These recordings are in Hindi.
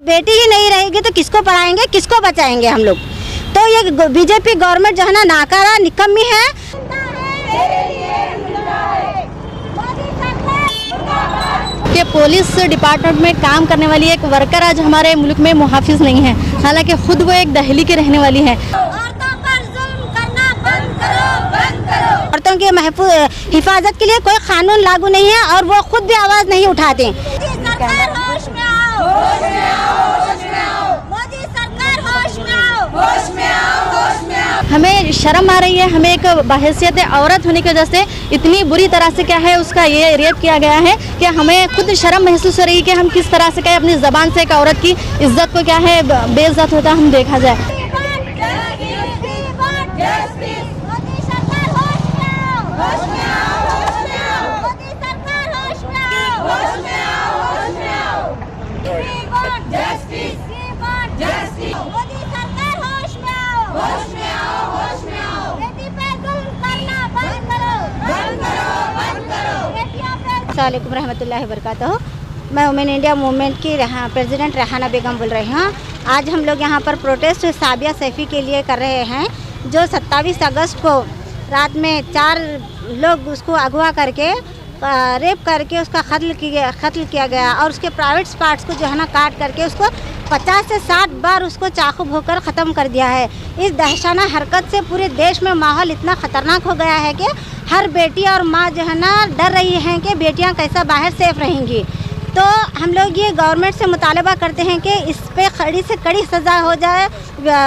बेटी ही नहीं रहेगी तो किसको पढ़ाएंगे, किसको बचाएंगे हम लोग। तो ये बीजेपी गवर्नमेंट जो है ना नाकारा निकम्मी है। कि पुलिस डिपार्टमेंट में काम करने वाली एक वर्कर आज हमारे मुल्क में मुहाफिज नहीं है, हालांकि खुद वो एक दिल्ली की रहने वाली है। औरतों की हिफाजत के लिए कोई कानून लागू नहीं है और वो खुद भी आवाज नहीं उठाते। हमें शर्म आ रही है, हमें एक बहैसियत औरत होने की वजह से इतनी बुरी तरह से क्या है उसका ये रेप किया गया है कि हमें खुद शर्म महसूस हो रही है कि हम किस तरह से क्या अपनी ज़बान से एक औरत की इज्जत को क्या है बेइज्जत होता हम देखा जाए। अस्सलामुअलैकुम रहमतुल्लाहि वबरकातुहू। मैं वुमेन इंडिया मूवमेंट की प्रेसिडेंट रेहाना बेगम बोल रही हूँ। आज हम लोग यहाँ पर प्रोटेस्ट साबिया सैफी के लिए कर रहे हैं, जो 27 अगस्त को रात में 4 लोग उसको अगवा करके रेप करके उसका कत्ल किया गया और उसके प्राइवेट पार्ट्स को जो है ना काट करके उसको 50 से 60 बार उसको चाकू भोंकर ख़त्म कर दिया है। इस दहशाना हरकत से पूरे देश में माहौल इतना ख़तरनाक हो गया है कि हर बेटी और माँ जो है ना डर रही हैं कि बेटियां कैसा बाहर सेफ रहेंगी। तो हम लोग ये गवर्नमेंट से मुतालबा करते हैं कि इस पे कड़ी से कड़ी सज़ा हो जाए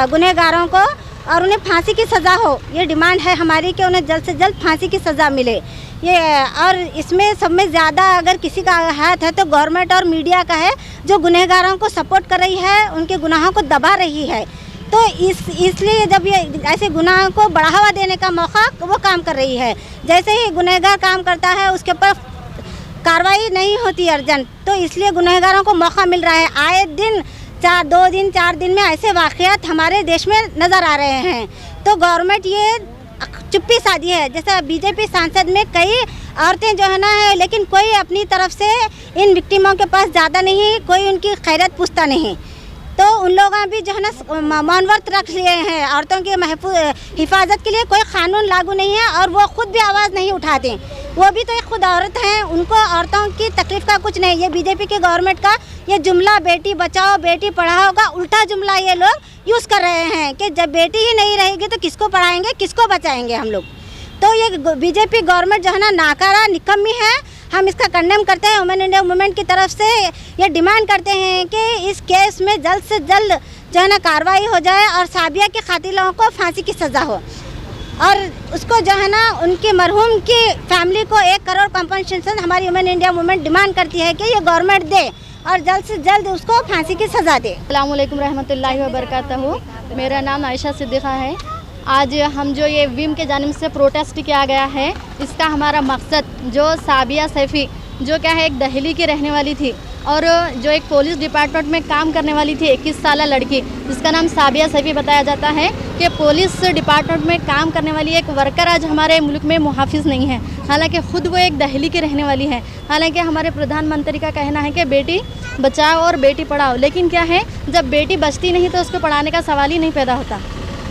गुनहगारों को और उन्हें फांसी की सज़ा हो। ये डिमांड है हमारी कि उन्हें जल्द से जल्द फांसी की सज़ा मिले। ये और इसमें सब में ज़्यादा अगर किसी का हाथ है तो गवर्नमेंट और मीडिया का है, जो गुनहगारों को सपोर्ट कर रही है, उनके गुनाहों को दबा रही है। तो इसलिए जब ये ऐसे गुनाह को बढ़ावा देने का मौका वो काम कर रही है। जैसे ही गुनहगार काम करता है उसके ऊपर कार्रवाई नहीं होती अर्जेंट, तो इसलिए गुनहगारों को मौका मिल रहा है। आए दिन 4 दिन में ऐसे वाक़यात हमारे देश में नज़र आ रहे हैं। तो गवर्नमेंट ये चुप्पी साधी है। जैसा बीजेपी सांसद में कई औरतें जो है ना है, लेकिन कोई अपनी तरफ से इन विक्टिमों के पास ज़्यादा नहीं, कोई उनकी खैरत पूछता नहीं। तो उन लोगों भी जो है ना मौन व्रत रख लिए हैं। औरतों की हिफाजत के लिए कोई कानून लागू नहीं है और वो खुद भी आवाज़ नहीं उठाते। वो भी तो एक खुद औरत हैं, उनको औरतों की तकलीफ़ का कुछ नहीं। ये बीजेपी के गवर्नमेंट का ये जुमला बेटी बचाओ बेटी पढ़ाओ का उल्टा जुमला ये लोग यूज़ कर रहे हैं कि जब बेटी ही नहीं रहेगी तो किसको पढ़ाएंगे, किसको बचाएंगे हम लोग। तो ये बीजेपी गवर्नमेंट जो है ना नाकारा निकम्मी है। हम इसका कंडेम करते हैं। वुमेन इंडिया मूवमेंट की तरफ से ये डिमांड करते हैं कि इस केस में जल्द से जल्द जो है ना कार्रवाई हो जाए और साबिया के कातिलों को फांसी की सज़ा हो और उसको जो है ना उनकी मरहूम की फैमिली को 1 करोड़ कंपनसेशन हमारी वुमेन इंडिया मूवमेंट डिमांड करती है कि ये गवर्नमेंट दे और जल्द से जल्द उसको फांसी की सज़ा दे। अस्सलामुअलैकुम रहमतुल्लाहि वबरकातुहू। मेरा नाम आयशा सिद्दीक़ा है। आज हम जो ये विम के जानिब से प्रोटेस्ट किया गया है, इसका हमारा मकसद जो साबिया सैफी जो क्या है एक दिल्ली की रहने वाली थी और जो एक पुलिस डिपार्टमेंट में काम करने वाली थी, 21 साल लड़की जिसका नाम साबिया सैफी बताया जाता है, कि पुलिस डिपार्टमेंट में काम करने वाली एक वर्कर आज हमारे मुल्क में मुहाफिज नहीं है, हालांकि खुद वो एक दिल्ली की रहने वाली है। हालांकि हमारे प्रधानमंत्री का कहना है कि बेटी बचाओ और बेटी पढ़ाओ, लेकिन क्या है जब बेटी बचती नहीं तो उसको पढ़ाने का सवाल ही नहीं पैदा होता।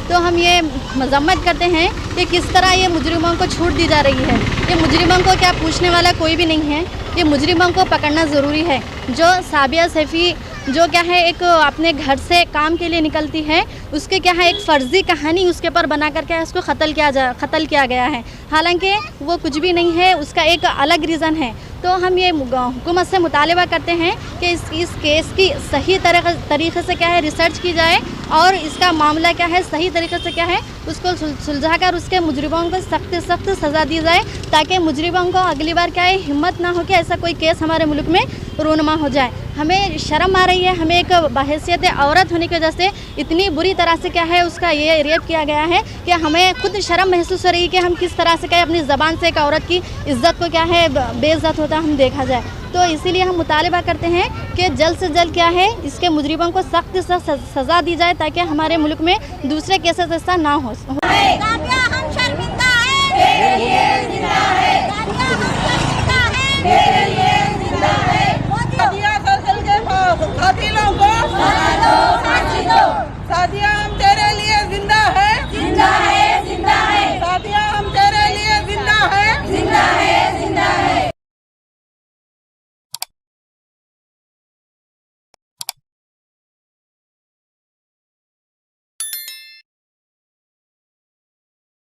तो हम ये मजम्मत करते हैं कि किस तरह ये मुजरिमों को छूट दी जा रही है। ये मुजरिमों को क्या पूछने वाला कोई भी नहीं है, ये मुजरिमों को पकड़ना ज़रूरी है। जो साबिया सैफी जो क्या है एक अपने घर से काम के लिए निकलती है, उसके क्या है एक फ़र्ज़ी कहानी उसके ऊपर बना कर के उसको क़त्ल किया गया है, हालांकि वो कुछ भी नहीं है, उसका एक अलग रीज़न है। तो हम ये हुकूमत से मुतालबा करते हैं कि इस केस की सही तरीक़े से क्या है रिसर्च की जाए और इसका मामला क्या है सही तरीके से क्या है उसको सुलझाकर उसके मुजरिमों को सख्त से सख्त सज़ा दी जाए, ताकि मुजरिमों को अगली बार क्या है हिम्मत ना हो कि ऐसा कोई केस हमारे मुल्क में रूनुमा हो जाए। हमें शर्म आ रही है, हमें एक बहैसियत औरत होने की वजह से इतनी बुरी तरह से क्या है उसका ये रेप किया गया है कि हमें खुद शर्म महसूस हो रही है कि हम किस तरह से क्या है अपनी ज़बान से एक औरत की इज्जत को क्या है बेइज्जत होता हम देखा जाए। तो इसीलिए हम मुतालबा करते हैं कि जल्द से जल्द क्या है इसके मुजरिमों को सख्त से सज़ा दी जाए, ताकि हमारे मुल्क में दूसरे केसेस ऐसा ना हो। हम शर्मिंदा हैं।